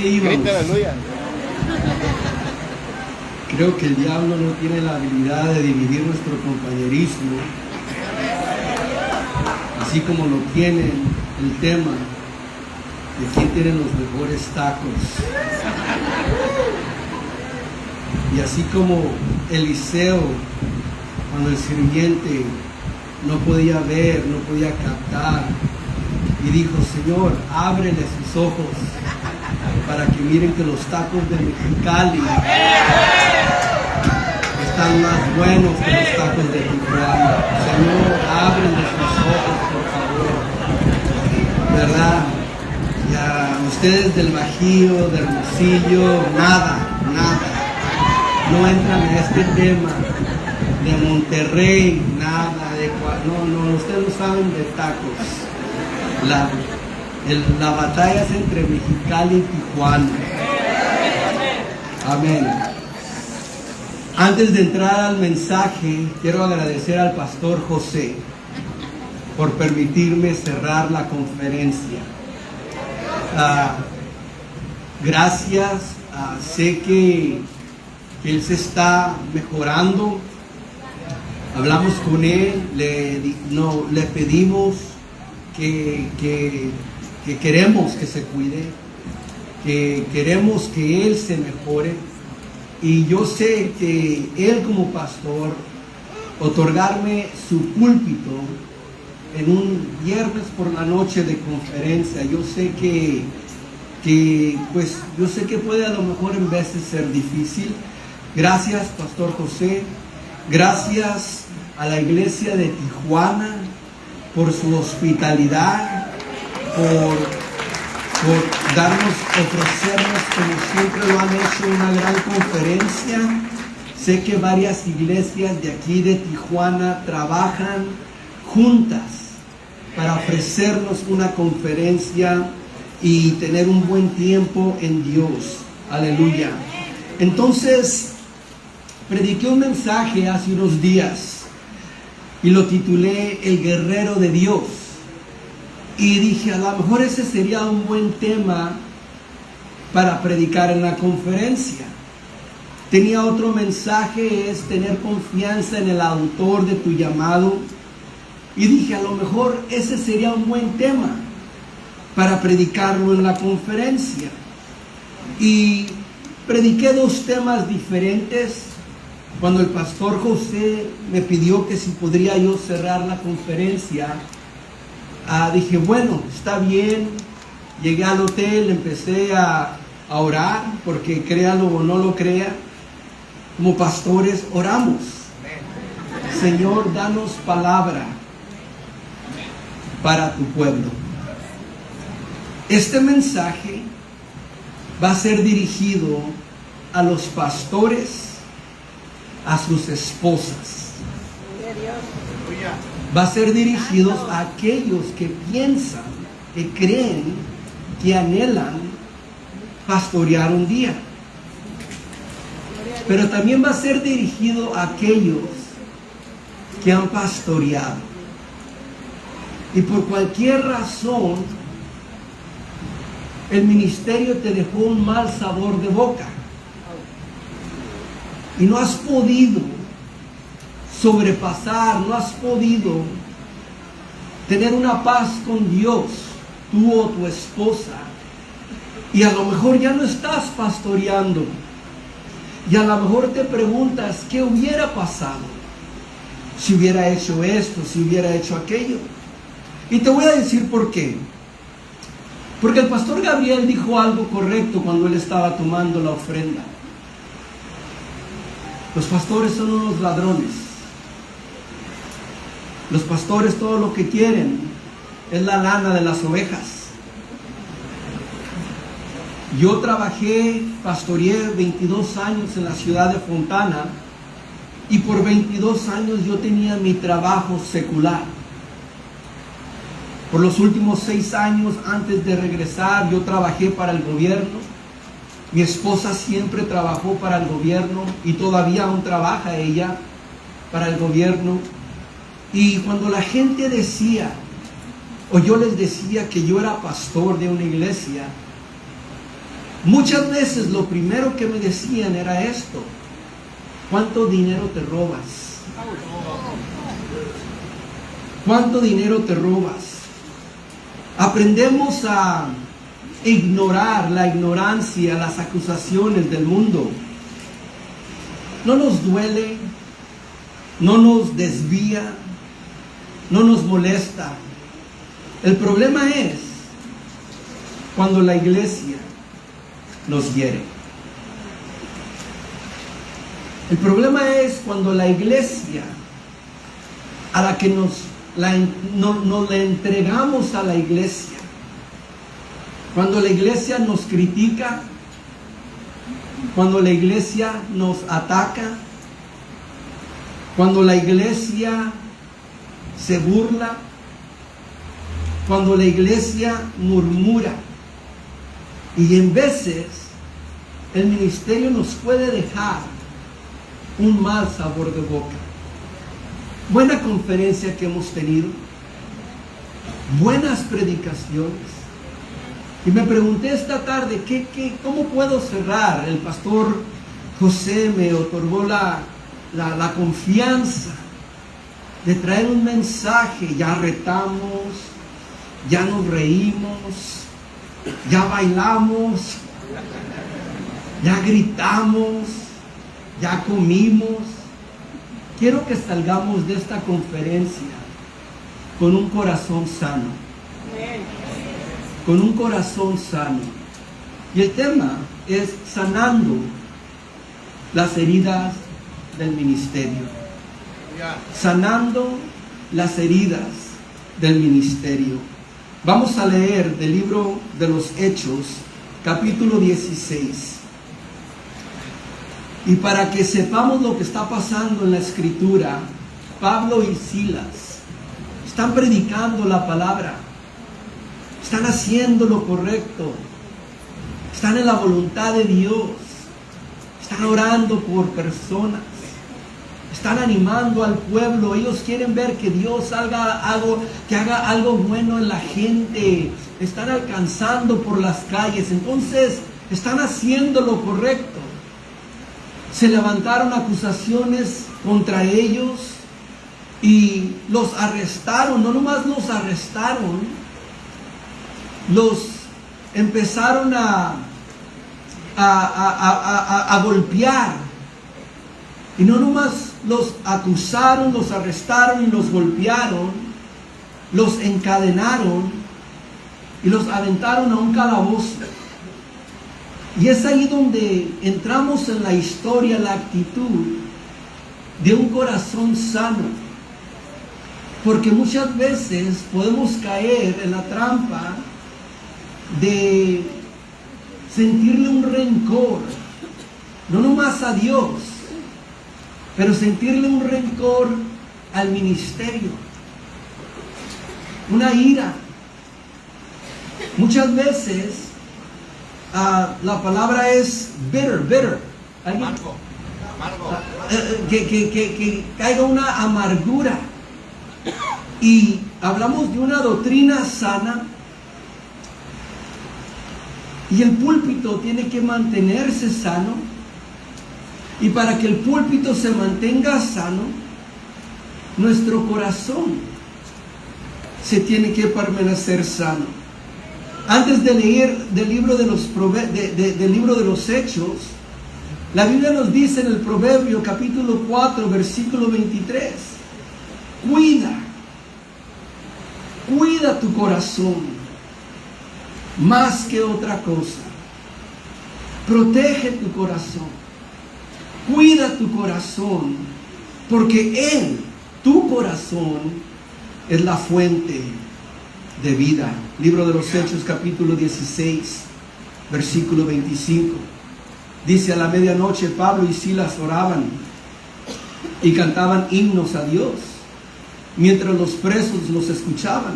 qué íbamos. Grita aleluya. Creo que el diablo no tiene la habilidad de dividir nuestro compañerismo, así como lo tiene el tema de quién tiene los mejores tacos. Y así como Eliseo, cuando el sirviente no podía ver, no podía captar, y dijo: Señor, ábrele sus ojos para que miren que los tacos de Mexicali están más buenos que los tacos de Tijuana. Señor, ábrele sus ojos, por favor. ¿Verdad? Ya, ustedes del Bajío, del Hermosillo, nada. No entran en este tema. De Monterrey, nada. No, ustedes no saben de tacos. La batalla es entre Mexicali y Tijuana. Amén. Antes de entrar al mensaje, quiero agradecer al pastor José por permitirme cerrar la conferencia. Gracias. Sé que él se está mejorando. Hablamos con él, le pedimos que queremos que se cuide, que queremos que él se mejore. Y yo sé que él, como pastor, otorgarme su púlpito en un viernes por la noche de conferencia, yo sé que puede a lo mejor en veces ser difícil. Gracias, pastor José. Gracias a la iglesia de Tijuana por su hospitalidad, por ofrecernos, como siempre lo han hecho, una gran conferencia. Sé que varias iglesias de aquí de Tijuana trabajan juntas para ofrecernos una conferencia y tener un buen tiempo en Dios. Aleluya. Entonces, prediqué un mensaje hace unos días y lo titulé El Guerrero de Dios. Y dije, a lo mejor ese sería un buen tema para predicar en la conferencia. Tenía otro mensaje, es tener confianza en el autor de tu llamado. Y dije, a lo mejor ese sería un buen tema para predicarlo en la conferencia. Y prediqué dos temas diferentes. Cuando el pastor José me pidió que si podría yo cerrar la conferencia, dije, bueno, está bien. Llegué al hotel, empecé a orar, porque créalo o no lo crea, como pastores oramos. Señor, danos palabra para tu pueblo. Este mensaje va a ser dirigido a los pastores, a sus esposas. Va a ser dirigido a aquellos que piensan, que creen, que anhelan pastorear un día. Pero también va a ser dirigido a aquellos que han pastoreado y por cualquier razón el ministerio te dejó un mal sabor de boca y no has podido sobrepasar, no has podido tener una paz con Dios, tú o tu esposa, y a lo mejor ya no estás pastoreando, y a lo mejor te preguntas qué hubiera pasado si hubiera hecho esto, si hubiera hecho aquello. Y te voy a decir por qué. Porque el pastor Gabriel dijo algo correcto cuando él estaba tomando la ofrenda. Los pastores son unos ladrones. Los pastores todo lo que quieren es la lana de las ovejas. Yo pastoreé 22 años en la ciudad de Fontana, y por 22 años yo tenía mi trabajo secular. Por los últimos 6 años antes de regresar, yo trabajé para el gobierno. Mi esposa siempre trabajó para el gobierno y todavía aún trabaja ella para el gobierno. Y cuando la gente decía, o yo les decía que yo era pastor de una iglesia, Muchas veces lo primero que me decían era esto: ¿cuánto dinero te robas? ¿Cuánto dinero te robas? Aprendemos a ignorar la ignorancia, las acusaciones del mundo. No nos duele, no nos desvía, no nos molesta. El problema es cuando la iglesia nos hiere. El problema es cuando la iglesia a la que nos le entregamos a la iglesia, cuando la iglesia nos critica, cuando la iglesia nos ataca, cuando la iglesia se burla, cuando la iglesia murmura. Y en veces el ministerio nos puede dejar un mal sabor de boca. Buena conferencia que hemos tenido, buenas predicaciones. Y me pregunté esta tarde, ¿cómo puedo cerrar? El pastor José me otorgó la confianza de traer un mensaje. Ya retamos, ya nos reímos, ya bailamos, ya gritamos, ya comimos. Quiero que salgamos de esta conferencia con un corazón sano. Con un corazón sano. Y el tema es sanando las heridas del ministerio. Sanando las heridas del ministerio. Vamos a leer del libro de los Hechos, capítulo 16. Y para que sepamos lo que está pasando en la Escritura, Pablo y Silas están predicando la palabra. Están haciendo lo correcto. Están en la voluntad de Dios. Están orando por personas. Están animando al pueblo. Ellos quieren ver que Dios haga algo bueno en la gente. Están alcanzando por las calles. Entonces, están haciendo lo correcto. Se levantaron acusaciones contra ellos y los arrestaron. No nomás los arrestaron, los empezaron a golpear. Y no nomás los acusaron, los arrestaron y los golpearon, los encadenaron y los aventaron a un calabozo. Y es ahí donde entramos en la historia, la actitud de un corazón sano. Porque muchas veces podemos caer en la trampa de sentirle un rencor, no nomás a Dios, pero sentirle un rencor al ministerio, una ira. Muchas veces la palabra es bitter. Amargo. Que caiga una amargura. Y hablamos de una doctrina sana. Y el púlpito tiene que mantenerse sano. Y para que el púlpito se mantenga sano, nuestro corazón se tiene que permanecer sano. Antes de leer del libro de los Hechos, la Biblia nos dice en el Proverbio capítulo 4, versículo 23, cuida tu corazón más que otra cosa. Protege tu corazón. Cuida tu corazón, porque tu corazón, es la fuente de vida. Libro de los Hechos, capítulo 16, versículo 25. Dice: a la medianoche Pablo y Silas oraban y cantaban himnos a Dios, mientras los presos los escuchaban.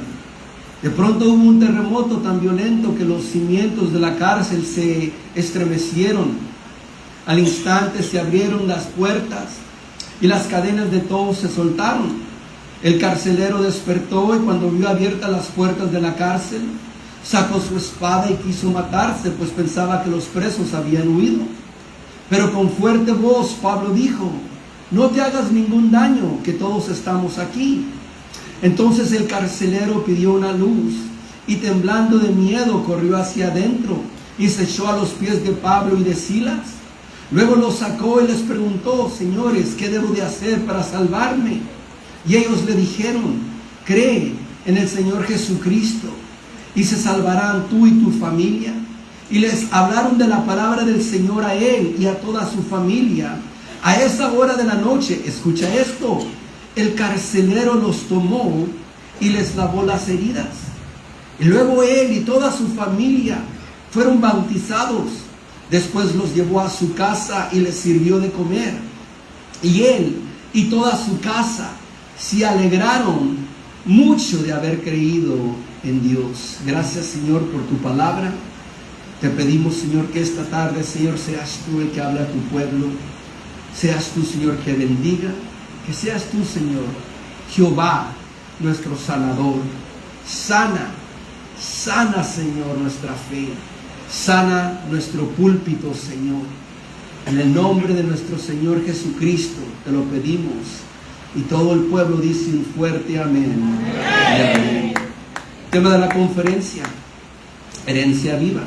De pronto hubo un terremoto tan violento que los cimientos de la cárcel se estremecieron. Al instante se abrieron las puertas y las cadenas de todos se soltaron. El carcelero despertó y cuando vio abiertas las puertas de la cárcel, Sacó su espada y quiso matarse, pues pensaba que los presos habían huido. Pero con fuerte voz Pablo dijo: no te hagas ningún daño, que todos estamos aquí. Entonces el carcelero pidió una luz, y temblando de miedo corrió hacia adentro, y se echó a los pies de Pablo y de Silas. Luego los sacó y les preguntó: señores, ¿qué debo de hacer para salvarme? Y ellos le dijeron: cree en el Señor Jesucristo, y se salvarán tú y tu familia. Y les hablaron de la palabra del Señor a él y a toda su familia. A esa hora de la noche, escucha esto, el carcelero los tomó y les lavó las heridas. Y luego él y toda su familia fueron bautizados. Después los llevó a su casa y les sirvió de comer. Y él y toda su casa se alegraron mucho de haber creído en Dios. Gracias, Señor, por tu palabra. Te pedimos, Señor, que esta tarde, Señor, seas tú el que habla a tu pueblo. Seas tú, Señor, que bendiga. Que seas tú, Señor, Jehová, nuestro sanador. Sana, sana, Señor, nuestra fe. Sana nuestro púlpito, Señor. En el nombre de nuestro Señor Jesucristo te lo pedimos. Y todo el pueblo dice un fuerte amén. Amén. Tema de la conferencia: herencia viva.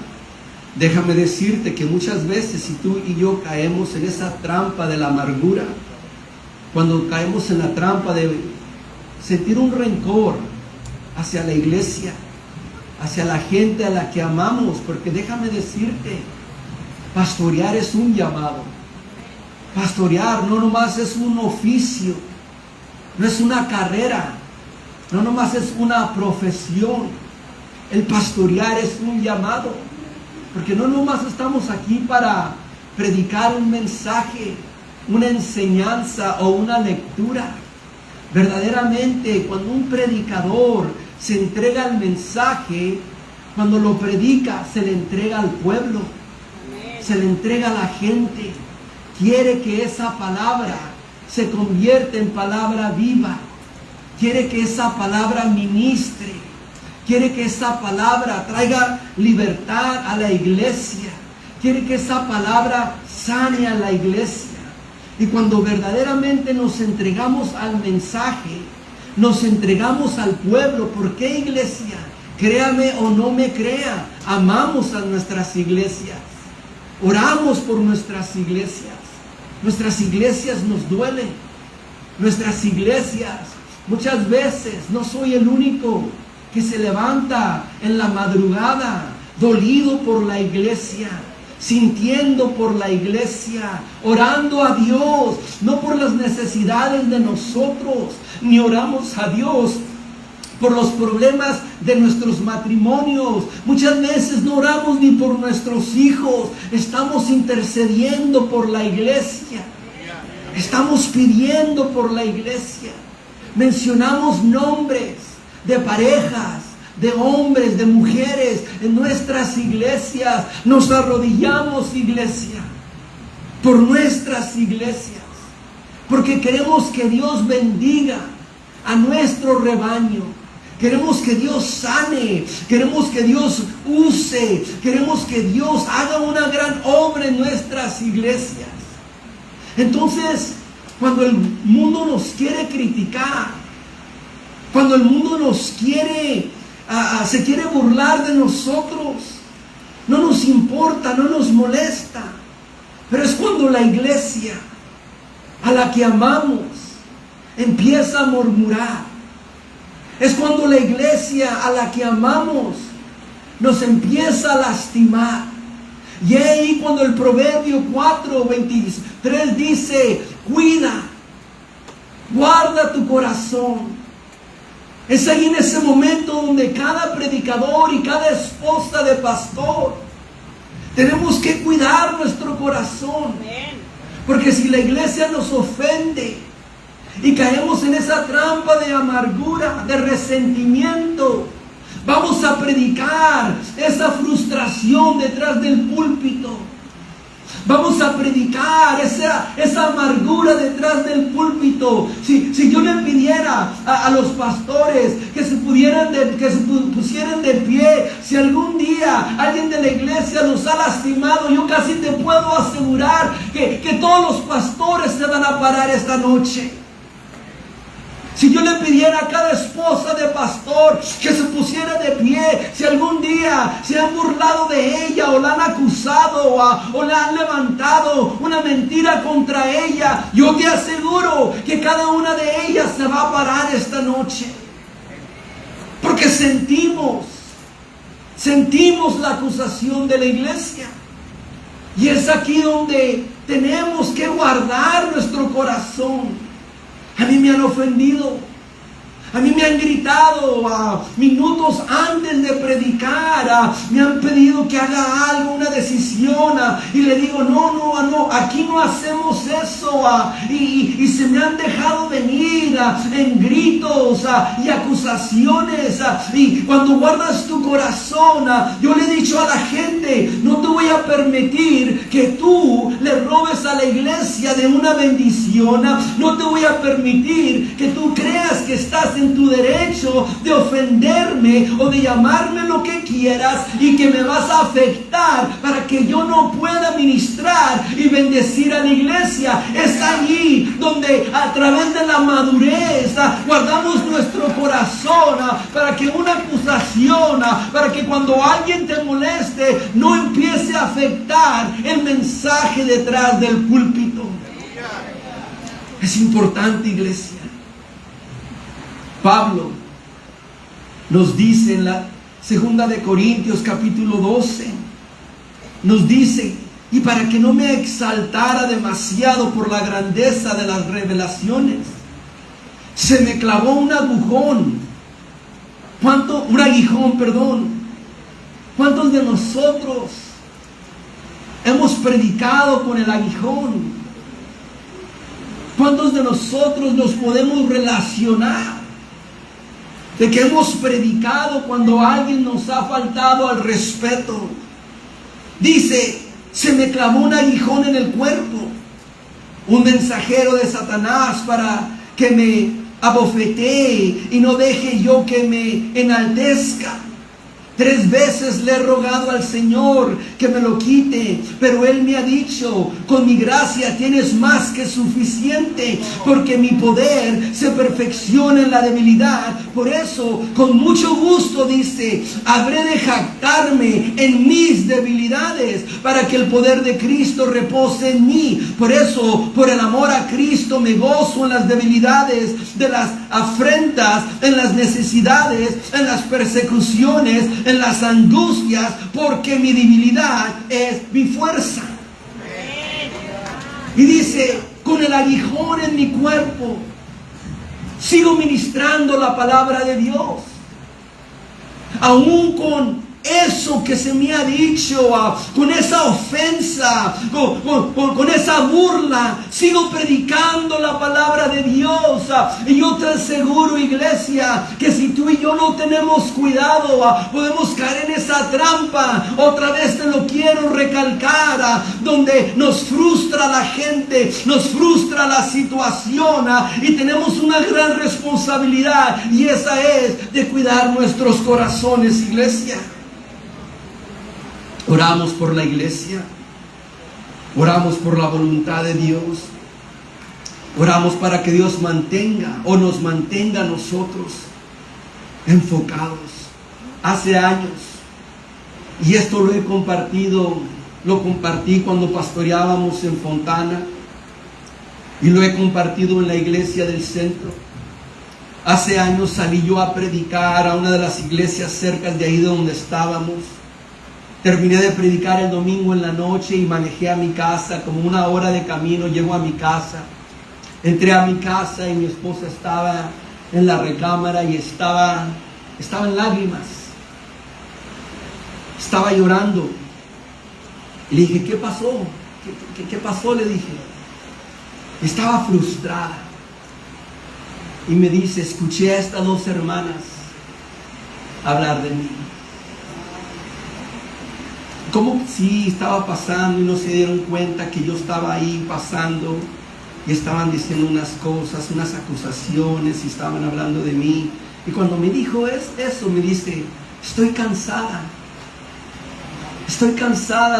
Déjame decirte que muchas veces, si tú y yo caemos en esa trampa de la amargura, cuando caemos en la trampa de sentir un rencor hacia la iglesia, hacia la gente a la que amamos, porque déjame decirte, pastorear es un llamado. Pastorear no nomás es un oficio, no es una carrera, no nomás es una profesión. El pastorear es un llamado, porque no nomás estamos aquí para predicar un mensaje, una enseñanza o una lectura. Verdaderamente, cuando un predicador se entrega al mensaje, cuando lo predica, se le entrega al pueblo, se le entrega a la gente. Quiere que esa palabra se convierta en palabra viva. Quiere que esa palabra ministre. Quiere que esa palabra traiga libertad a la iglesia. Quiere que esa palabra sane a la iglesia. Y cuando verdaderamente nos entregamos al mensaje, nos entregamos al pueblo. ¿Por qué, iglesia? Créame o no me crea, amamos a nuestras iglesias. Oramos por nuestras iglesias. Nuestras iglesias nos duelen. Nuestras iglesias, muchas veces, no soy el único que se levanta en la madrugada, dolido por la iglesia, sintiendo por la iglesia, orando a Dios, no por las necesidades de nosotros, ni oramos a Dios por los problemas de nuestros matrimonios. Muchas veces no oramos ni por nuestros hijos, estamos intercediendo por la iglesia, estamos pidiendo por la iglesia. Mencionamos nombres de parejas, de hombres, de mujeres en nuestras iglesias. Nos arrodillamos, iglesia, por nuestras iglesias, porque queremos que Dios bendiga a nuestro rebaño. Queremos que Dios sane, queremos que Dios use, queremos que Dios haga una gran obra en nuestras iglesias. Entonces, cuando el mundo nos quiere criticar, cuando el mundo nos quiere, se quiere burlar de nosotros, no nos importa, no nos molesta. Pero es cuando la iglesia a la que amamos empieza a murmurar. Es cuando la iglesia a la que amamos nos empieza a lastimar. Y ahí cuando el Proverbio 4:23 dice: cuida, guarda tu corazón. Es ahí en ese momento donde cada predicador y cada esposa de pastor tenemos que cuidar nuestro corazón. Porque si la iglesia nos ofende y caemos en esa trampa de amargura, de resentimiento, vamos a predicar esa frustración detrás del púlpito. Vamos a predicar esa amargura detrás del púlpito. contigo. Si yo le pidiera a los pastores que se pusieran de pie, si algún día alguien de la iglesia los ha lastimado, yo casi te puedo asegurar que todos los pastores se van a parar esta noche. Si yo le pidiera a cada esposa de pastor que se pusiera de pie, si algún día se han burlado de ella o la han acusado o la han levantado una mentira contra ella, yo te aseguro que cada una de ellas se va a parar esta noche. Porque sentimos la acusación de la iglesia. Y es aquí donde tenemos que guardar nuestro corazón. A mí me han ofendido, a mí me han gritado minutos antes de predicar, me han pedido que haga algo, una decisión, y le digo, no, aquí no hacemos eso, y se me han dejado venir en gritos y acusaciones, y cuando guardas tu corazón, yo le he dicho a la gente, no te voy a permitir que tú le robes a la iglesia de una bendición, no te voy a permitir que tú creas que estás en tu derecho de ofenderme o de llamarme lo que quieras y que me vas a afectar para que yo no pueda ministrar y bendecir a la iglesia. Es allí donde a través de la madurez guardamos nuestro corazón para que una acusación, para que cuando alguien te moleste no empiece a afectar el mensaje detrás del púlpito. Es importante, iglesia. Pablo nos dice en la segunda de Corintios capítulo 12, nos dice, y para que no me exaltara demasiado por la grandeza de las revelaciones, se me clavó un aguijón. ¿Cuántos de nosotros hemos predicado con el aguijón? ¿Cuántos de nosotros nos podemos relacionar de que hemos predicado cuando alguien nos ha faltado al respeto? Dice, se me clavó un aguijón en el cuerpo, un mensajero de Satanás para que me abofetee y no deje yo que me enaltezca. 3 veces le he rogado al Señor que me lo quite, pero Él me ha dicho, con mi gracia tienes más que suficiente, porque mi poder se perfecciona en la debilidad. Por eso, con mucho gusto, dice, habré de jactarme en mis debilidades, para que el poder de Cristo repose en mí. Por eso, por el amor a Cristo, me gozo en las debilidades, de las afrentas, en las necesidades, en las persecuciones, en las angustias, porque mi debilidad es mi fuerza. Y dice, con el aguijón en mi cuerpo, sigo ministrando la palabra de Dios. Aún con eso que se me ha dicho, con esa ofensa, con esa burla, sigo predicando la palabra de Dios. Y yo te aseguro, iglesia, que si tú y yo no tenemos cuidado, podemos caer en esa trampa. Otra vez te lo quiero recalcar, donde nos frustra la gente, nos frustra la situación, y tenemos una gran responsabilidad, y esa es de cuidar nuestros corazones, iglesia. Oramos por la iglesia, oramos por la voluntad de Dios, oramos para que Dios nos mantenga a nosotros enfocados. Hace años, y esto lo compartí cuando pastoreábamos en Fontana, y lo he compartido en la iglesia del centro. Hace años salí yo a predicar a una de las iglesias cerca de ahí donde estábamos. Terminé de predicar el domingo en la noche y manejé a mi casa, como 1 hora de camino. Llego a mi casa, entré a mi casa y mi esposa estaba en la recámara y estaba en lágrimas, estaba llorando. Y le dije, ¿qué pasó? ¿Qué pasó? Le dije. Estaba frustrada. Y me dice, escuché a estas 2 hermanas hablar de mí. Como si estaba pasando y no se dieron cuenta que yo estaba ahí pasando. y estaban diciendo unas cosas, unas acusaciones, y estaban hablando de mí. Y cuando me dijo eso, me dice, estoy cansada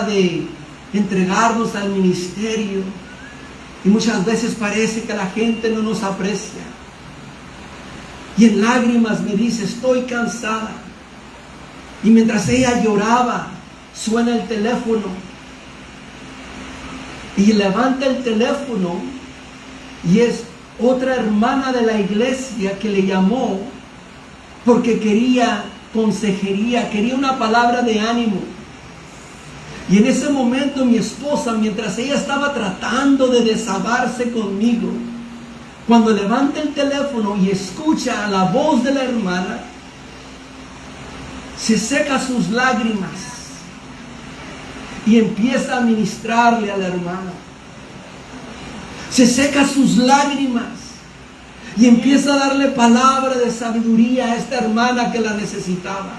de entregarnos al ministerio, y muchas veces parece que la gente no nos aprecia. Y en lágrimas me dice, estoy cansada. Y mientras ella lloraba, suena el teléfono, y levanta el teléfono, y es otra hermana de la iglesia que le llamó porque quería consejería, quería una palabra de ánimo. Y en ese momento mi esposa, mientras ella estaba tratando de desahogarse conmigo, cuando levanta el teléfono y escucha la voz de la hermana, se seca sus lágrimas y empieza a ministrarle a la hermana. Se seca sus lágrimas y empieza a darle palabra de sabiduría a esta hermana que la necesitaba.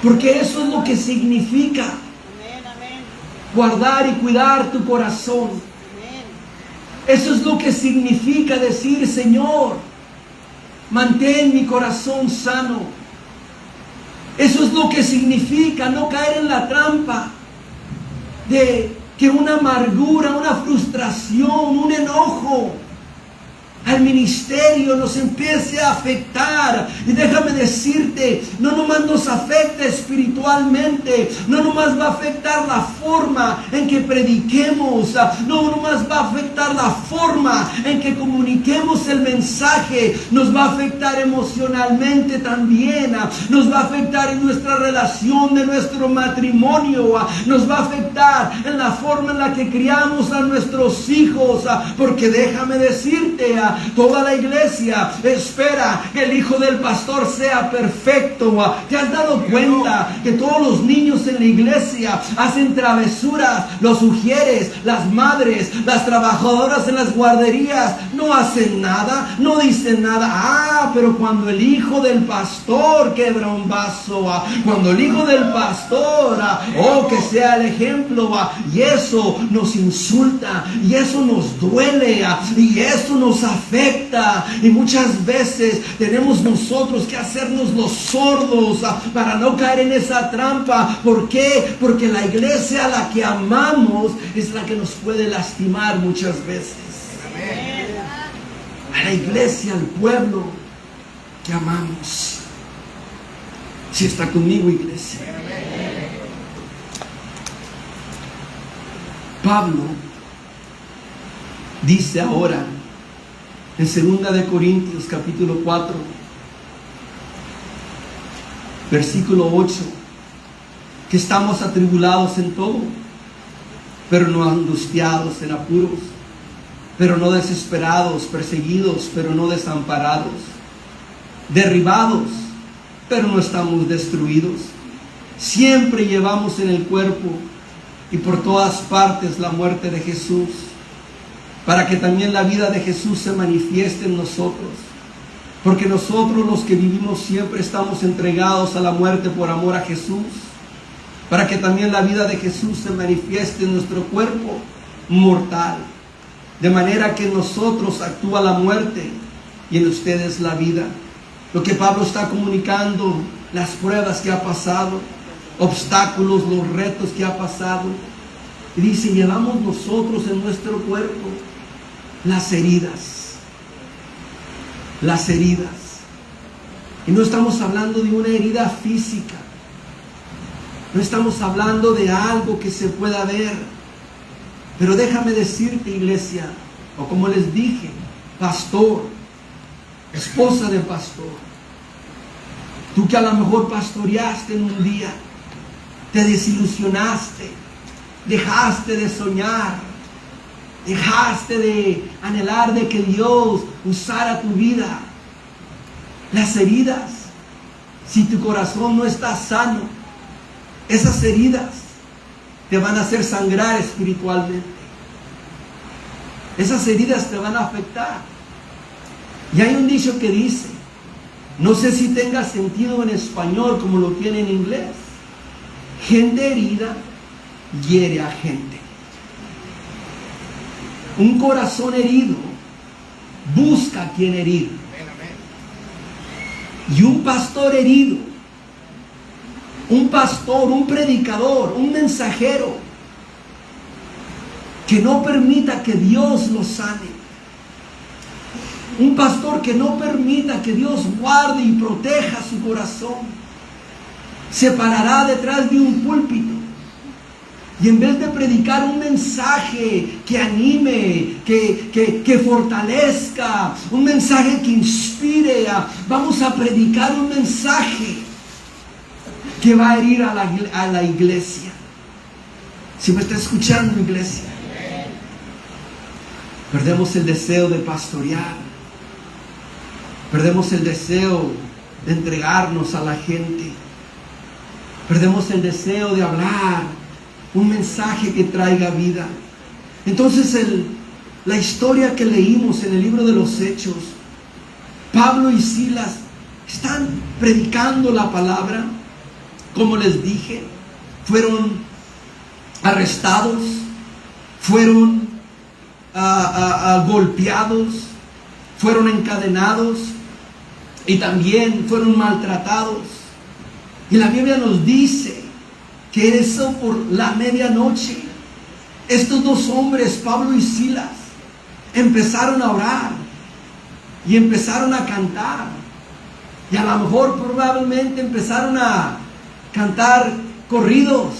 Porque eso es lo que significa guardar y cuidar tu corazón. Eso es lo que significa decir, Señor, mantén mi corazón sano. Eso es lo que significa no caer en la trampa de que una amargura, una frustración, un enojo al ministerio nos empiece a afectar. Y déjame decirte, no nomás nos afecta espiritualmente, no nomás va a afectar la forma en que prediquemos, no nomás va a afectar la forma en que comuniquemos el mensaje, nos va a afectar emocionalmente también, nos va a afectar en nuestra relación de nuestro matrimonio, nos va a afectar en la forma en la que criamos a nuestros hijos, porque déjame decirte, toda la iglesia espera que el hijo del pastor sea perfecto. ¿Te has dado cuenta que todos los niños en la iglesia hacen travesuras? Los ujieres, las madres, las trabajadoras en las guarderías no hacen nada, no dicen nada. Pero cuando el hijo del pastor quebra un vaso, cuando el hijo del pastor, que sea el ejemplo, y eso nos insulta, y eso nos duele, y eso nos afecta. Y muchas veces tenemos nosotros que hacernos los sordos para no caer en esa trampa. ¿Por qué? Porque la iglesia a la que amamos es la que nos puede lastimar muchas veces. A la iglesia, al pueblo que amamos. Si está conmigo, iglesia. Pablo dice ahora en 2 de Corintios capítulo 4, versículo 8, que estamos atribulados en todo, pero no angustiados, en apuros, pero no desesperados, perseguidos, pero no desamparados, derribados, pero no estamos destruidos. Siempre llevamos en el cuerpo y por todas partes la muerte de Jesús, para que también la vida de Jesús se manifieste en nosotros. Porque nosotros, los que vivimos, siempre estamos entregados a la muerte por amor a Jesús, para que también la vida de Jesús se manifieste en nuestro cuerpo mortal. De manera que en nosotros actúa la muerte y en ustedes la vida. Lo que Pablo está comunicando, las pruebas que ha pasado, obstáculos, los retos que ha pasado. Y dice, llevamos nosotros en nuestro cuerpo las heridas. Las heridas. Y no estamos hablando de una herida física. No estamos hablando de algo que se pueda ver. Pero déjame decirte, iglesia, o como les dije, pastor, esposa de pastor, tú que a lo mejor pastoreaste en un día, te desilusionaste, dejaste de soñar, dejaste de anhelar de que Dios usara tu vida. Las heridas, si tu corazón no está sano, esas heridas te van a hacer sangrar espiritualmente. Esas heridas te van a afectar. Y hay un dicho que dice, no sé si tenga sentido en español como lo tiene en inglés: gente herida hiere a gente. Un corazón herido busca a quien herir. Y un pastor herido, un pastor, un predicador, un mensajero que no permita que Dios lo sane. Un pastor que no permita que Dios guarde y proteja su corazón, se parará detrás de un púlpito y en vez de predicar un mensaje que anime, que fortalezca, un mensaje que inspire, vamos a predicar un mensaje que va a herir a la iglesia. Si me está escuchando, iglesia, perdemos el deseo de pastorear, perdemos el deseo de entregarnos a la gente, perdemos el deseo de hablar un mensaje que traiga vida. Entonces la historia que leímos en el libro de los Hechos, Pablo y Silas están predicando la palabra. Como les dije, fueron arrestados, fueron golpeados, fueron encadenados y también fueron maltratados. Y la Biblia nos dice que eso por la medianoche, estos dos hombres, Pablo y Silas, empezaron a orar y empezaron a cantar. Y a lo mejor probablemente empezaron a cantar corridos.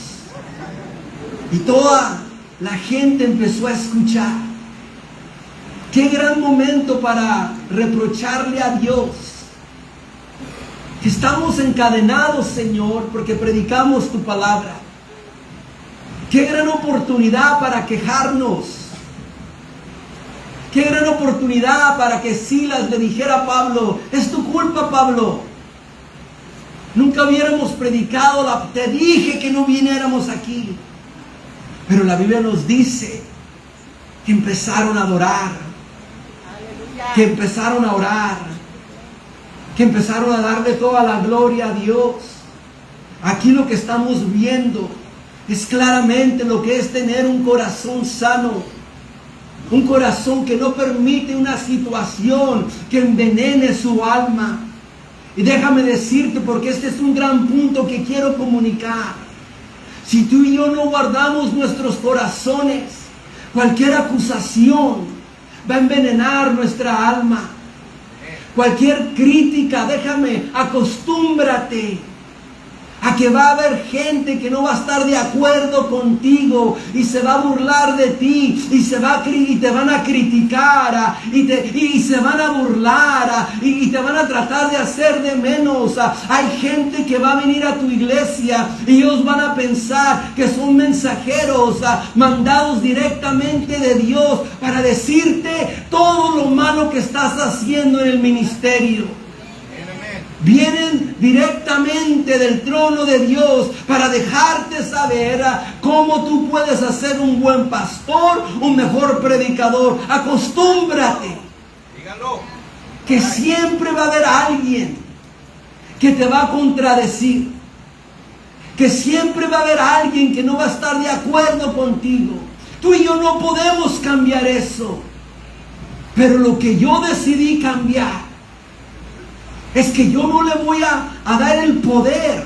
Y toda la gente empezó a escuchar. Qué gran momento para reprocharle a Dios. Que estamos encadenados, Señor, porque predicamos tu palabra. Qué gran oportunidad para quejarnos. Qué gran oportunidad para que Silas le dijera a Pablo: es tu culpa, Pablo. Nunca hubiéramos predicado, te dije que no viniéramos aquí. Pero la Biblia nos dice que empezaron a adorar, que empezaron a orar, que empezaron a darle toda la gloria a Dios. Aquí lo que estamos viendo es claramente lo que es tener un corazón sano, un corazón que no permite una situación que envenene su alma. Y déjame decirte, porque este es un gran punto que quiero comunicar. Si tú y yo no guardamos nuestros corazones, cualquier acusación va a envenenar nuestra alma. Cualquier crítica, acostúmbrate a que va a haber gente que no va a estar de acuerdo contigo y se va a burlar de ti y te van a criticar y se van a burlar y te van a tratar de hacer de menos. Hay gente que va a venir a tu iglesia y ellos van a pensar que son mensajeros mandados directamente de Dios para decirte todo lo malo que estás haciendo en el ministerio. Vienen directamente del trono de Dios para dejarte saber cómo tú puedes ser un buen pastor, un mejor predicador. Acostúmbrate. Dígalo. Que siempre va a haber alguien que te va a contradecir. Que siempre va a haber alguien que no va a estar de acuerdo contigo. Tú y yo no podemos cambiar eso. Pero lo que yo decidí cambiar es que yo no le voy a dar el poder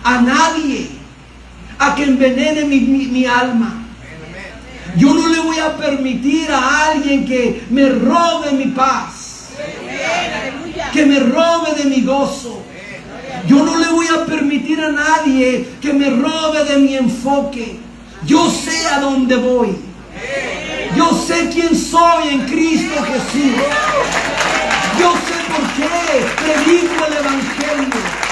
a nadie a que envenene mi alma. Yo no le voy a permitir a alguien que me robe mi paz, que me robe de mi gozo. Yo no le voy a permitir a nadie que me robe de mi enfoque. Yo sé a dónde voy. Yo sé quién soy en Cristo Jesús. Yo sé por qué predico el Evangelio.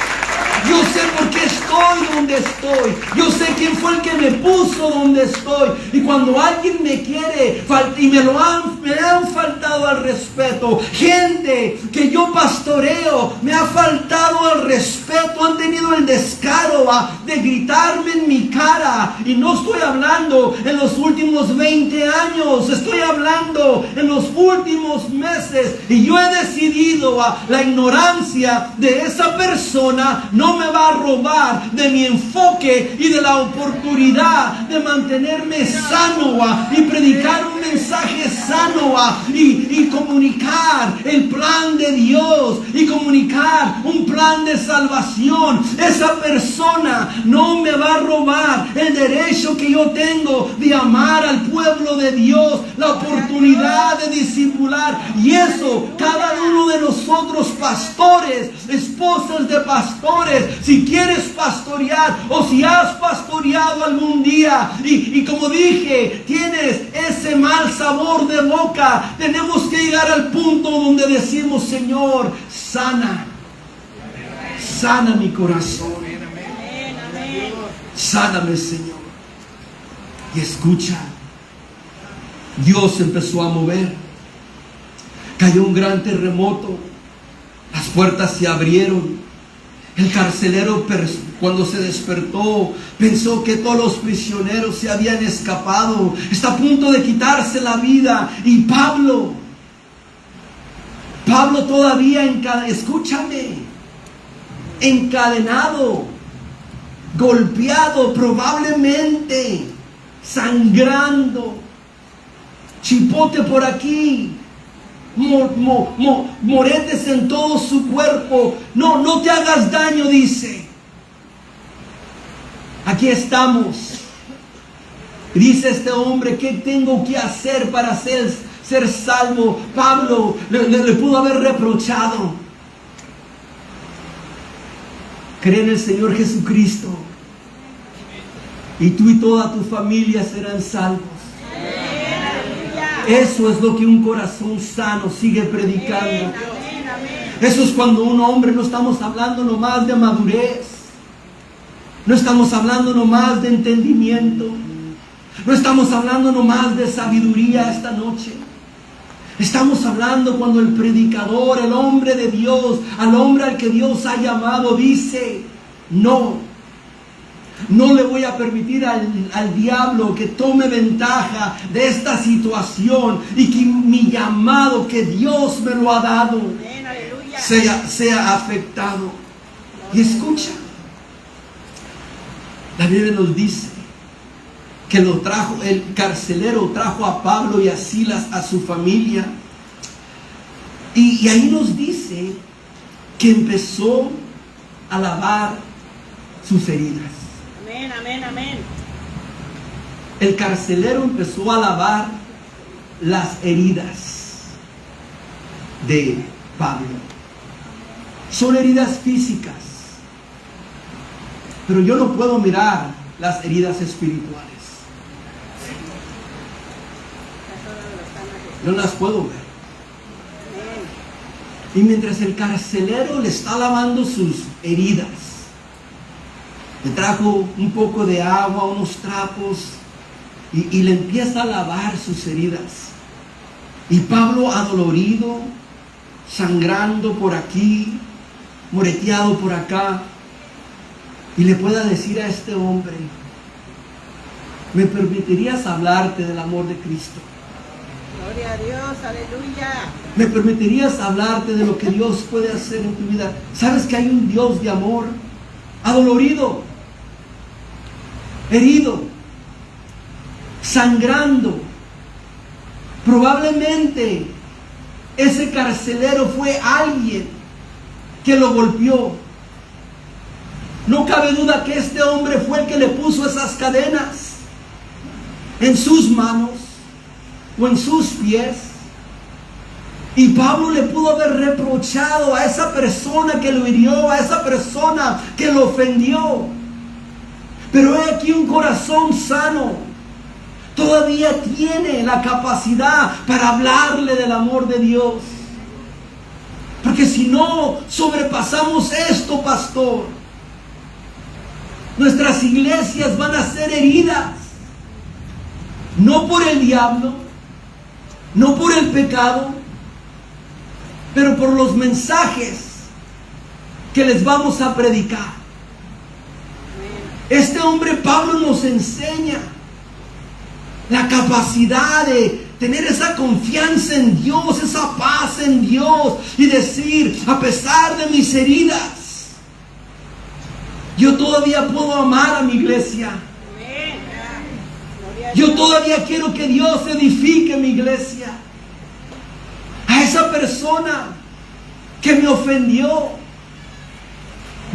Yo sé por qué estoy donde estoy. Yo sé quién fue el que me puso donde estoy. Y cuando alguien me quiere y me han faltado al respeto, gente que yo pastoreo, me ha faltado al respeto, han tenido el descaro de gritarme en mi cara. Y no estoy hablando en los últimos 20 años, estoy hablando en los últimos meses. Y yo he decidido la ignorancia de esa persona no me va a robar de mi enfoque y de la oportunidad de mantenerme sano y predicar un mensaje y comunicar el plan de Dios y comunicar un plan de salvación, esa persona no me va a robar el derecho que yo tengo de amar al pueblo de Dios, la oportunidad de discipular. Y eso, cada uno de nosotros, pastores, esposas de pastores, si quieres pastorear o si has pastoreado algún día y como dije, tienes ese mal sabor de boca, tenemos que llegar al punto donde decimos: Señor, sana mi corazón, sáname, Señor. Y escucha, Dios empezó a mover, cayó un gran terremoto, las puertas se abrieron. El carcelero, cuando se despertó, pensó que todos los prisioneros se habían escapado. Está a punto de quitarse la vida. Y Pablo todavía encadenado, golpeado, probablemente sangrando, chipote por aquí, moretes en todo su cuerpo. No te hagas daño, dice. Aquí estamos. Dice este hombre: ¿qué tengo que hacer para ser salvo? Pablo le pudo haber reprochado: cree en el Señor Jesucristo y tú y toda tu familia serán salvos. Eso es lo que un corazón sano sigue predicando. Eso es cuando un hombre, no estamos hablando nomás de madurez, no estamos hablando nomás de entendimiento, no estamos hablando nomás de sabiduría esta noche. Estamos hablando cuando el predicador, el hombre de Dios, al hombre al que Dios ha llamado, dice: no le voy a permitir al diablo que tome ventaja de esta situación y que mi llamado que Dios me lo ha dado sea afectado. Y escucha, la Biblia nos dice que el carcelero trajo a Pablo y a Silas a su familia. Y ahí nos dice que empezó a lavar sus heridas. Amén. El carcelero empezó a lavar las heridas de Pablo. Son heridas físicas, pero yo no puedo mirar las heridas espirituales. No las puedo ver. Y mientras el carcelero le está lavando sus heridas, le trajo un poco de agua, unos trapos, y le empieza a lavar sus heridas. Y Pablo, adolorido, sangrando por aquí, moreteado por acá, y le pueda decir a este hombre: ¿me permitirías hablarte del amor de Cristo? Gloria a Dios, aleluya. ¿Me permitirías hablarte de lo que Dios puede hacer en tu vida? ¿Sabes que hay un Dios de amor? Adolorido, herido, sangrando. Probablemente ese carcelero fue alguien que lo golpeó. No cabe duda que este hombre fue el que le puso esas cadenas en sus manos o en sus pies. Y Pablo le pudo haber reprochado a esa persona que lo hirió, a esa persona que lo ofendió. Pero he aquí un corazón sano todavía tiene la capacidad para hablarle del amor de Dios. Porque si no sobrepasamos esto, pastor, nuestras iglesias van a ser heridas. No por el diablo, no por el pecado, pero por los mensajes que les vamos a predicar. Este hombre Pablo nos enseña la capacidad de tener esa confianza en Dios, esa paz en Dios y decir: a pesar de mis heridas, yo todavía puedo amar a mi iglesia. Yo todavía quiero que Dios edifique mi iglesia. persona que me ofendió,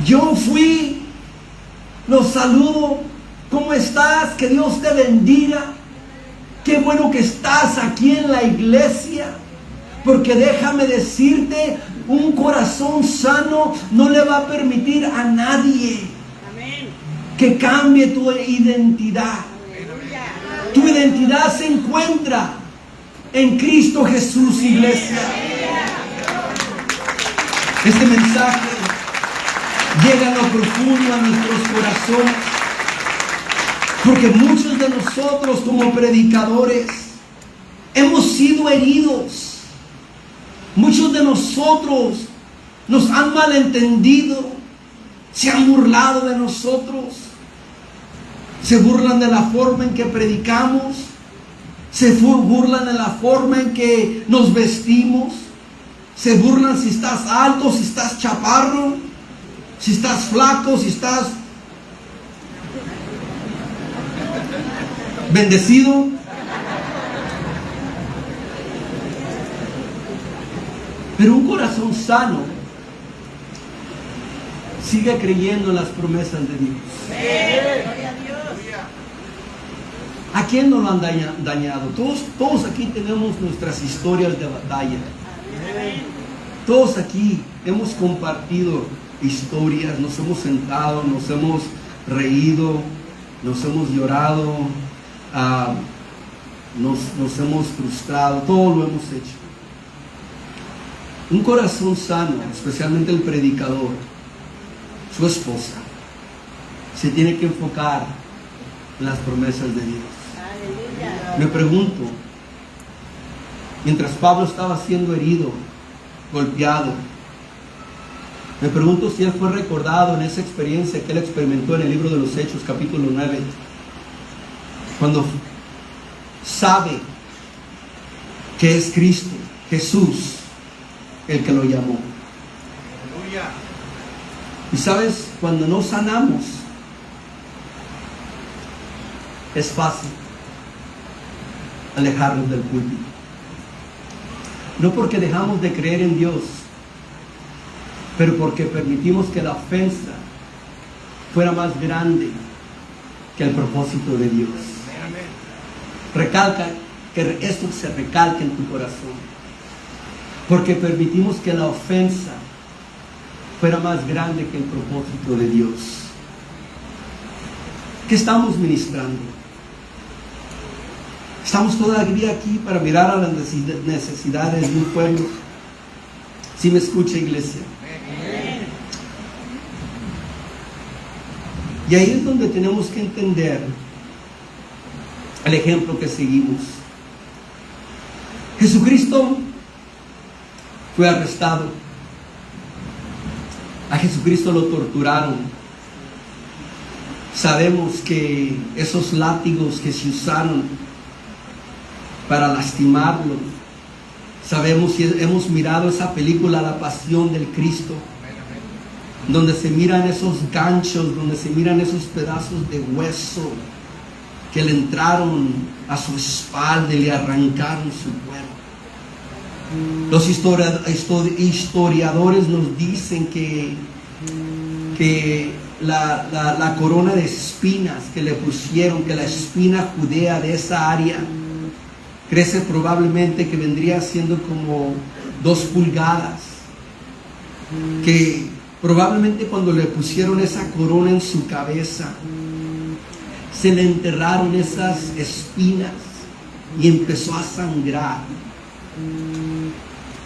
yo fui, los saludo, ¿cómo estás? Que Dios te bendiga. Qué bueno que estás aquí en la iglesia. Porque déjame decirte, un corazón sano no le va a permitir a nadie que cambie tu identidad. Tu identidad se encuentra en Cristo Jesús, iglesia. Este mensaje llega a lo profundo a nuestros corazones, porque muchos de nosotros como predicadores hemos sido heridos. Muchos de nosotros nos han malentendido, se han burlado de nosotros, se burlan de la forma en que predicamos, se burlan de la forma en que nos vestimos, se burlan si estás alto, si estás chaparro, si estás flaco, si estás bendecido. Pero un corazón sano sigue creyendo en las promesas de Dios. ¿A quién no lo han dañado? Todos aquí tenemos nuestras historias de batalla. Todos aquí hemos compartido historias, nos hemos sentado, nos hemos reído, nos hemos llorado, nos hemos frustrado, todo lo hemos hecho. Un corazón sano, especialmente el predicador, su esposa, se tiene que enfocar en las promesas de Dios. Aleluya. Me pregunto, mientras Pablo estaba siendo herido, golpeado, me pregunto si él fue recordado en esa experiencia que él experimentó en el libro de los Hechos, capítulo 9, cuando sabe que es Cristo, Jesús, el que lo llamó. Aleluya. Y sabes, cuando no sanamos, es fácil alejarnos del púlpito. No porque dejamos de creer en Dios, pero porque permitimos que la ofensa fuera más grande que el propósito de Dios. Recalca, que esto se recalque en tu corazón. Porque permitimos que la ofensa fuera más grande que el propósito de Dios. ¿Qué estamos ministrando? ¿Estamos todavía aquí para mirar a las necesidades de un pueblo? ¿Sí me escucha, iglesia? Y ahí es donde tenemos que entender el ejemplo que seguimos. Jesucristo fue arrestado. A Jesucristo lo torturaron. Sabemos que esos látigos que se usaron para lastimarlo, sabemos y hemos mirado esa película, La Pasión del Cristo, donde se miran esos ganchos, donde se miran esos pedazos de hueso que le entraron a su espalda y le arrancaron su cuerpo. Los historiadores nos dicen que la corona de espinas que le pusieron, que la espina judea de esa área crece probablemente que vendría siendo como 2 pulgadas, que probablemente cuando le pusieron esa corona en su cabeza se le enterraron esas espinas y empezó a sangrar.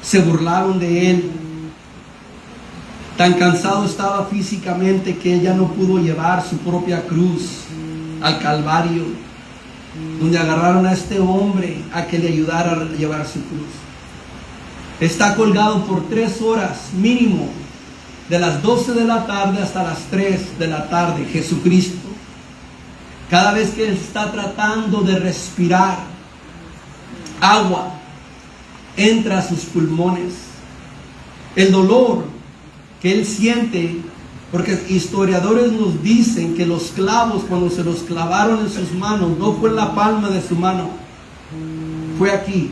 Se burlaron de él. Tan cansado estaba físicamente que ella no pudo llevar su propia cruz al Calvario, donde agarraron a este hombre a que le ayudara a llevar su cruz. Está colgado por 3 horas mínimo, de las 12 de la tarde hasta las 3 de la tarde. Jesucristo, cada vez que él está tratando de respirar, agua entra a sus pulmones. El dolor que él siente, porque historiadores nos dicen que los clavos, cuando se los clavaron en sus manos, no fue en la palma de su mano, fue aquí,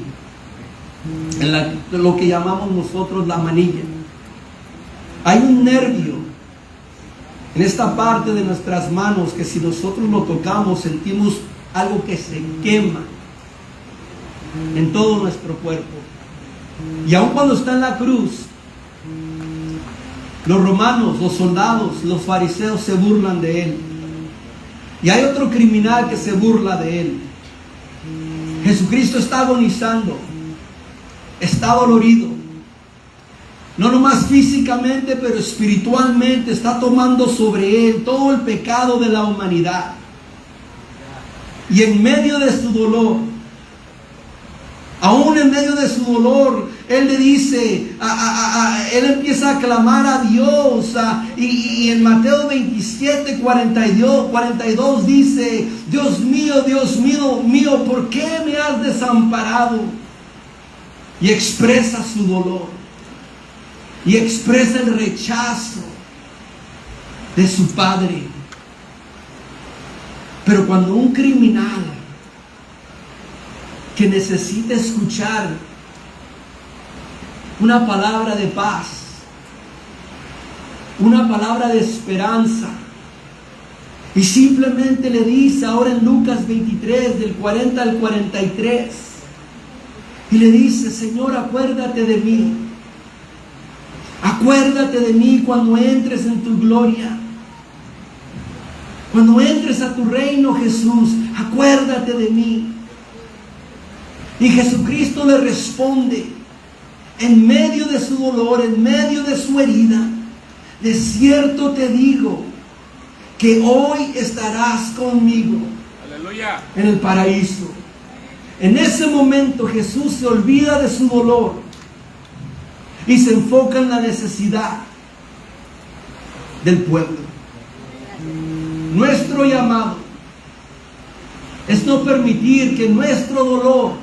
lo que llamamos nosotros la manilla. Hay un nervio en esta parte de nuestras manos que si nosotros lo tocamos sentimos algo que se quema en todo nuestro cuerpo. Y aun cuando está en la cruz, los romanos, los soldados, los fariseos se burlan de él. Y hay otro criminal que se burla de él. Jesucristo está agonizando, está dolorido. No nomás físicamente, pero espiritualmente está tomando sobre él todo el pecado de la humanidad. Y en medio de su dolor, aún en medio de su dolor, él le dice, él empieza a clamar a Dios. Y en Mateo 27, 42 dice, Dios mío, ¿por qué me has desamparado? Y expresa su dolor. Y expresa el rechazo de su padre. Pero cuando un criminal que necesita escuchar una palabra de paz, una palabra de esperanza, y simplemente le dice ahora en Lucas 23, del 40 al 43, y le dice, Señor, acuérdate de mí. Acuérdate de mí cuando entres en tu gloria. Cuando entres a tu reino, Jesús, acuérdate de mí. Y Jesucristo le responde, en medio de su dolor, en medio de su herida, de cierto te digo, que hoy estarás conmigo. Aleluya. En el paraíso. En ese momento Jesús se olvida de su dolor y se enfoca en la necesidad del pueblo. Nuestro llamado es no permitir que nuestro dolor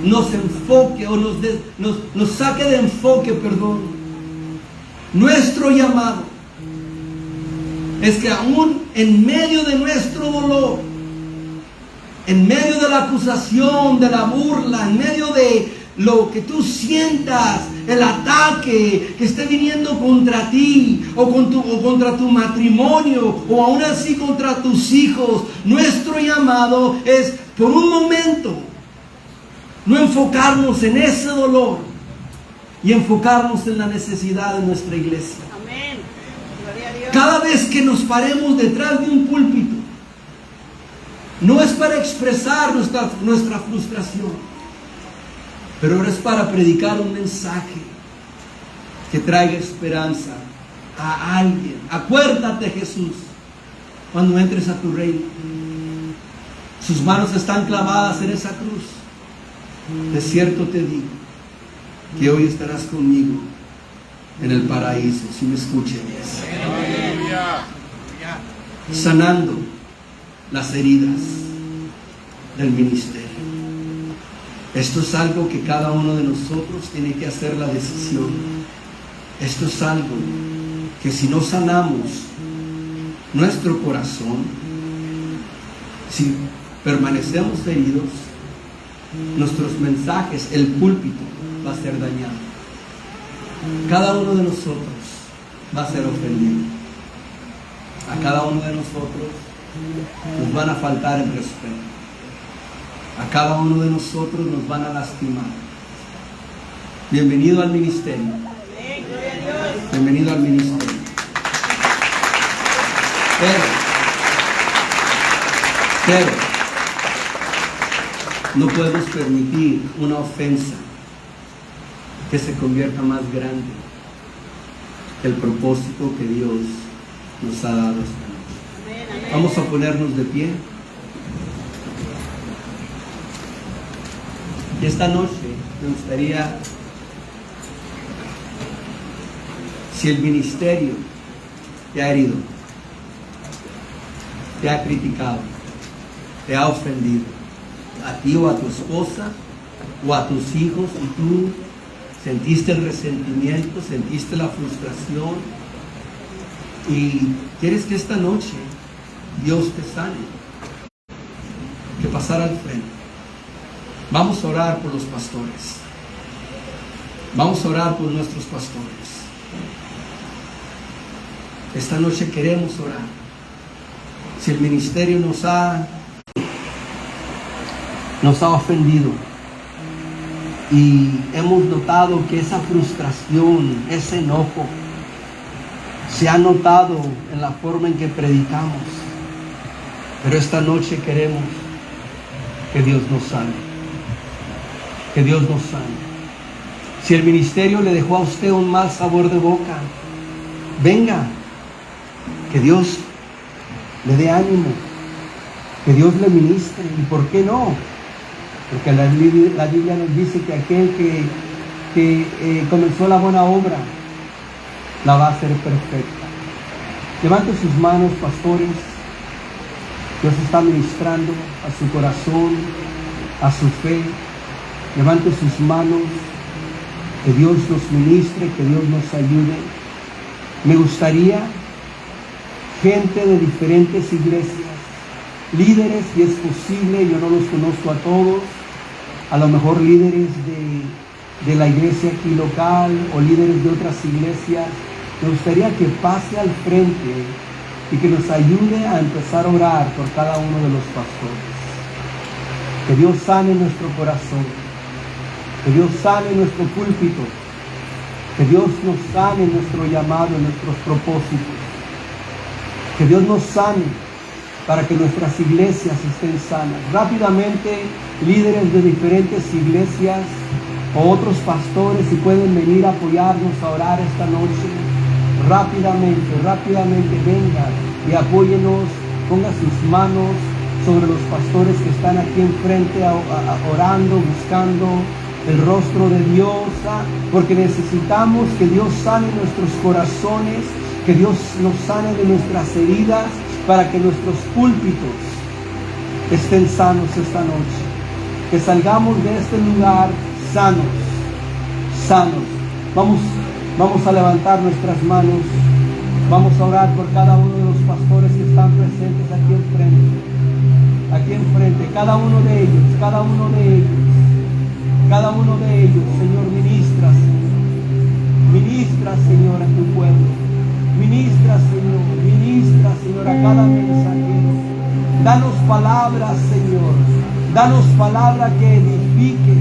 nos enfoque o nos saque de enfoque, perdón. Nuestro llamado es que aún en medio de nuestro dolor, en medio de la acusación, de la burla, en medio de lo que tú sientas, el ataque que esté viniendo contra ti, o contra tu matrimonio, o aún así contra tus hijos, nuestro llamado es por un momento no enfocarnos en ese dolor y enfocarnos en la necesidad de nuestra iglesia. Amén. Gloria a Dios. Cada vez que nos paremos detrás de un púlpito, no es para expresar nuestra frustración, pero ahora es para predicar un mensaje que traiga esperanza a alguien. Acuérdate, Jesús, cuando entres a tu reino. Sus manos están clavadas en esa cruz. De cierto te digo que hoy estarás conmigo en el paraíso, si me escuchen. Sanando las heridas del ministerio. Esto es algo que cada uno de nosotros tiene que hacer la decisión. Esto es algo que si no sanamos nuestro corazón, si permanecemos heridos, nuestros mensajes, el púlpito va a ser dañado. Cada uno de nosotros va a ser ofendido. A cada uno de nosotros nos van a faltar el respeto. A cada uno de nosotros nos van a lastimar. Bienvenido al ministerio. Amén. Gloria a Dios. Bienvenido al ministerio. Pero no podemos permitir una ofensa que se convierta más grande que el propósito que Dios nos ha dado esta noche. Amén, amén. Vamos a ponernos de pie. Y esta noche me gustaría, si el ministerio te ha herido, te ha criticado, te ha ofendido, a ti o a tu esposa o a tus hijos, y tú sentiste el resentimiento, sentiste la frustración y quieres que esta noche Dios te sane, que pasar al frente. Vamos a orar por los pastores. Vamos a orar por nuestros pastores. Esta noche queremos orar. Si el ministerio nos ha ofendido y hemos notado que esa frustración, ese enojo se ha notado en la forma en que predicamos, pero esta noche queremos que Dios nos sane, que Dios nos sane. Si el ministerio le dejó a usted un mal sabor de boca, venga, que Dios le dé ánimo, que Dios le ministre. ¿Y por qué no? Porque la Biblia nos dice que aquel que comenzó la buena obra la va a hacer perfecta. Levante sus manos, pastores. Dios está ministrando a su corazón, a su fe. Levante sus manos. Que Dios nos ministre, que Dios nos ayude. Me gustaría gente de diferentes iglesias, líderes, si es posible, yo no los conozco a todos, a lo mejor líderes de la iglesia aquí local o líderes de otras iglesias. Me gustaría que pase al frente y que nos ayude a empezar a orar por cada uno de los pastores. Que Dios sane nuestro corazón, que Dios sane nuestro púlpito, que Dios nos sane nuestro llamado, nuestros propósitos, que Dios nos sane para que nuestras iglesias estén sanas. Rápidamente, líderes de diferentes iglesias o otros pastores, si pueden venir a apoyarnos a orar esta noche, rápidamente vengan y apóyenos, pongan sus manos sobre los pastores que están aquí enfrente orando, buscando el rostro de Dios, porque necesitamos que Dios sane nuestros corazones, que Dios nos sane de nuestras heridas, para que nuestros púlpitos estén sanos esta noche, que salgamos de este lugar sanos. Vamos a levantar nuestras manos, vamos a orar por cada uno de los pastores que están presentes aquí enfrente, cada uno de ellos, Señor, ministra, Señor, a tu pueblo, ministra, Señor, a cada mensajero, danos palabras, Señor, danos palabra que edifique,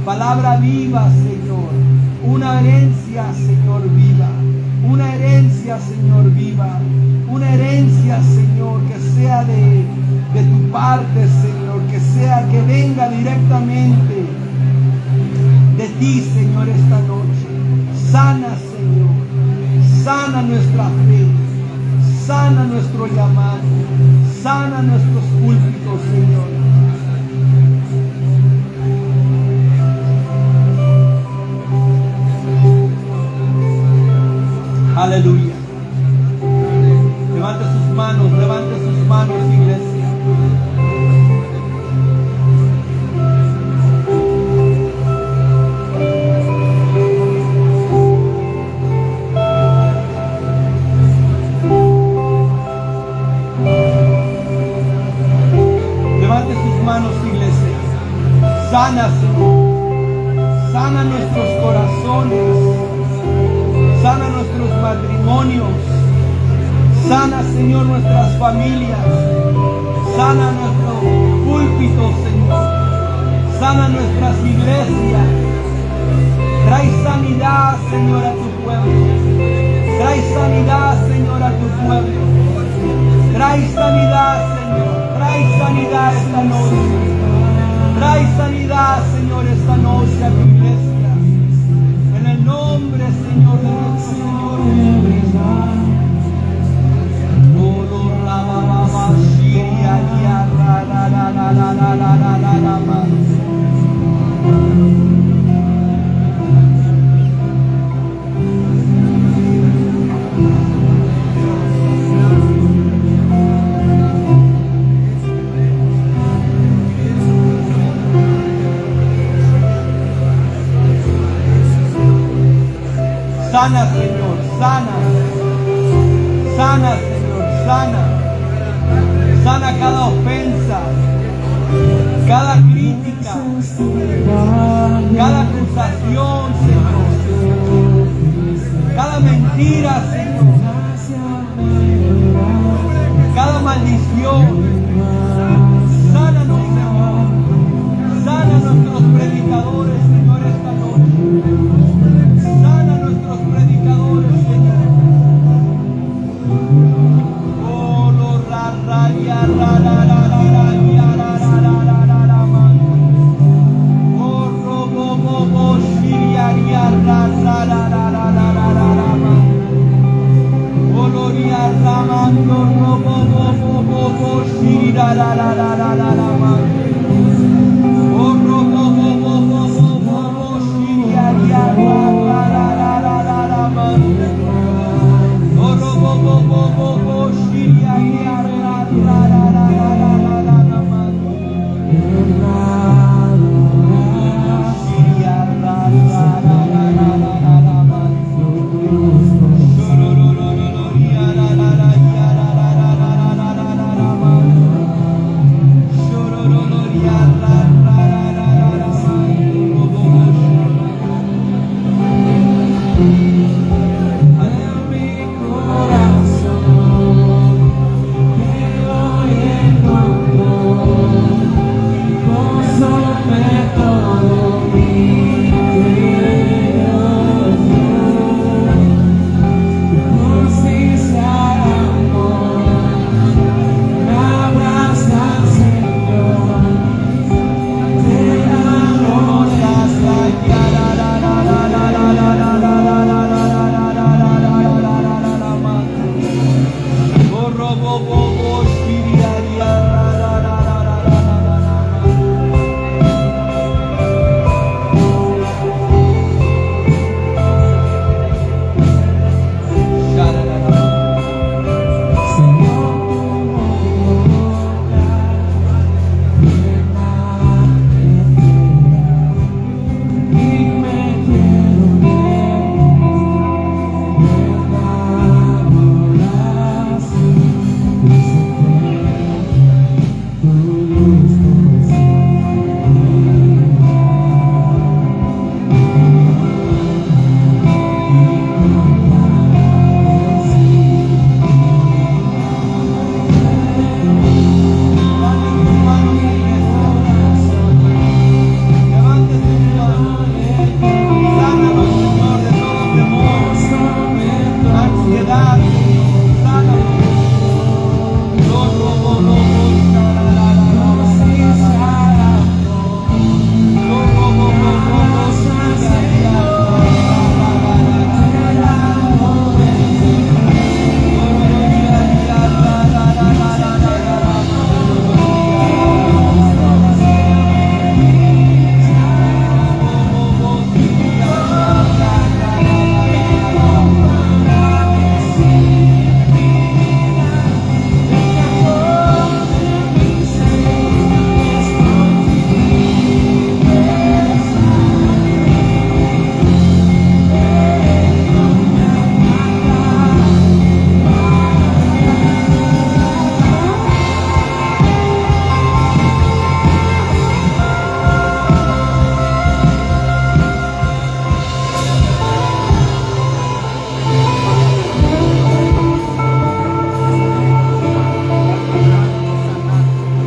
palabra viva, Señor, una herencia, Señor, viva, una herencia, Señor, que sea de tu parte, Señor, que venga directamente de ti, Señor, esta noche. Sana, Señor, sana nuestra fe, sana nuestro llamado, sana nuestros púlpitos, Señor. Aleluya. Levante sus manos, iglesia. Levante sus manos, iglesia. Sana, Señor. Sana nuestros corazones. Sana nuestros matrimonios, sana, Señor, nuestras familias, sana nuestro púlpito, Señor, sana nuestras iglesias. Trae sanidad, Señor, a tu pueblo. Trae sanidad, Señor, a tu pueblo. Trae sanidad, Señor. Trae sanidad esta noche. Trae sanidad, Señor, esta noche a tu iglesia. En el nombre, Señor, de nuestro Señor Jesucristo. Sana, Señor, sana. Sana, Señor, sana. Sana cada ofensa, cada crítica, cada acusación, Señor, cada mentira, Señor, cada maldición. Sánanos, Señor. Sana a nuestros predicadores, Señor, esta noche. Sana a nuestros predicadores, Señor. Oh, lo ra ra ya ra ra ra ra ra ya ra ra ra ra ra ra man. Oh, ro bo bo bo shi ya ya ra ra ra ra ra ra ra ra ra man. Oh, lo ya ra man ro bo bo bo bo bo shi ra ra ra ra ra ra ra man. Oh, ro bo bo bo bo bo bo bo shi ya ya ra ra ra ra ra ra ra man. Oh, ro bo bo bo bo bo shi ya ya ra ra ra ra ra ra ra ra ra man. Shi ya ra ra ra ra ra ra ra ra man. Ro ro ro ro ro ya ra ra ra ya ra ra ra ra ra ra ra ra ra man. Ro ro ro ro ya ra ra ra ra ra ra man. Ro bo bo shi.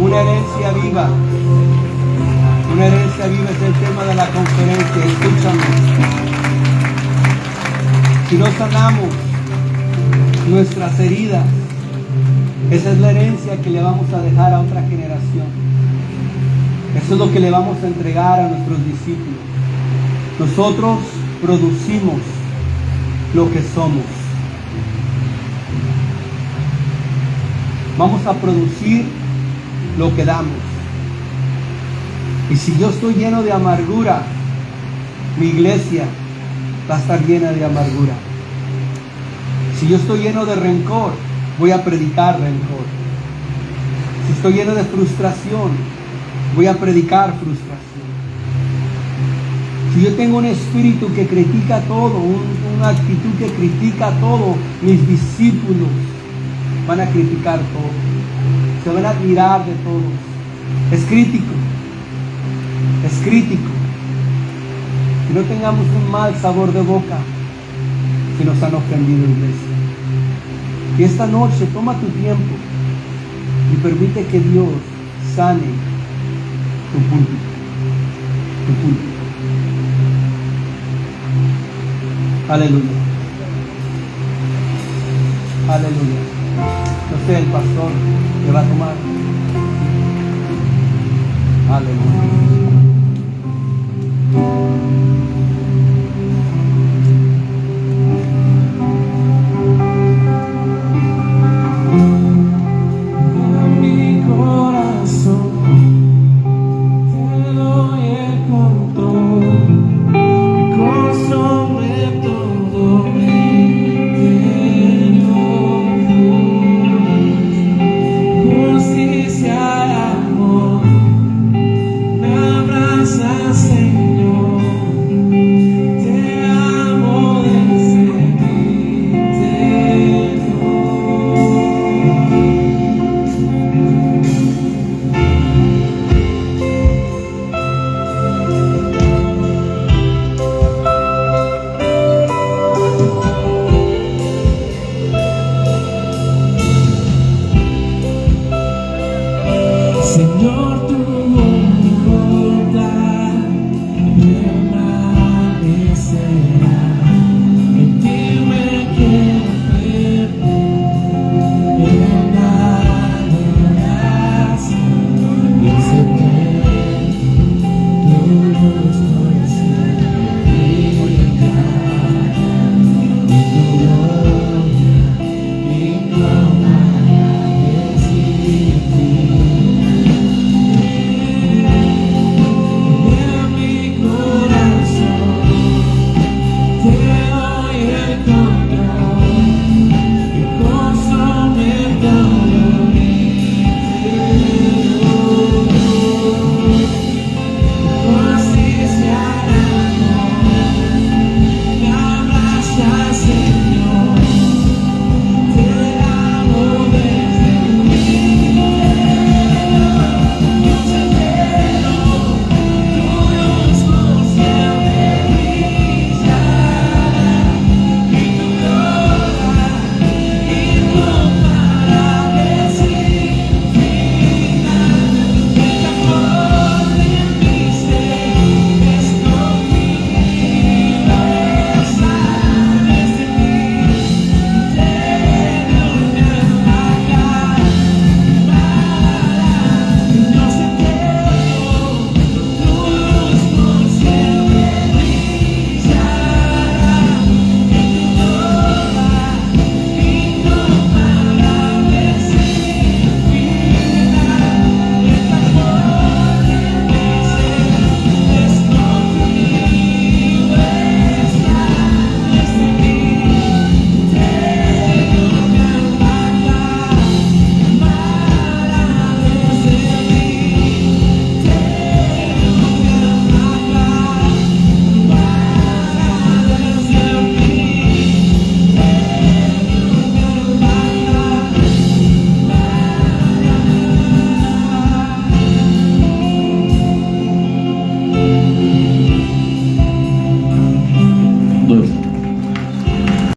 Una herencia viva es el tema de la conferencia. Escúchame. Si no sanamos nuestras heridas, esa es la herencia que le vamos a dejar a otra generación. Eso es lo que le vamos a entregar a nuestros discípulos. Nosotros producimos lo que somos. Vamos a producir lo que damos. Y si yo estoy lleno de amargura, mi iglesia va a estar llena de amargura. Si yo estoy lleno de rencor, voy a predicar rencor. Si estoy lleno de frustración, voy a predicar frustración. Si yo tengo un espíritu que critica todo, una actitud que critica todo, mis discípulos van a criticar todo. Se van a admirar de todos. Es crítico. es crítico. Que no tengamos un mal sabor de boca si nos han ofendido, iglesia. Y esta noche toma tu tiempo y permite que Dios sane tu púlpito. Tu púlpito. Aleluya. Aleluya. No sé, el pastor que va a tomar.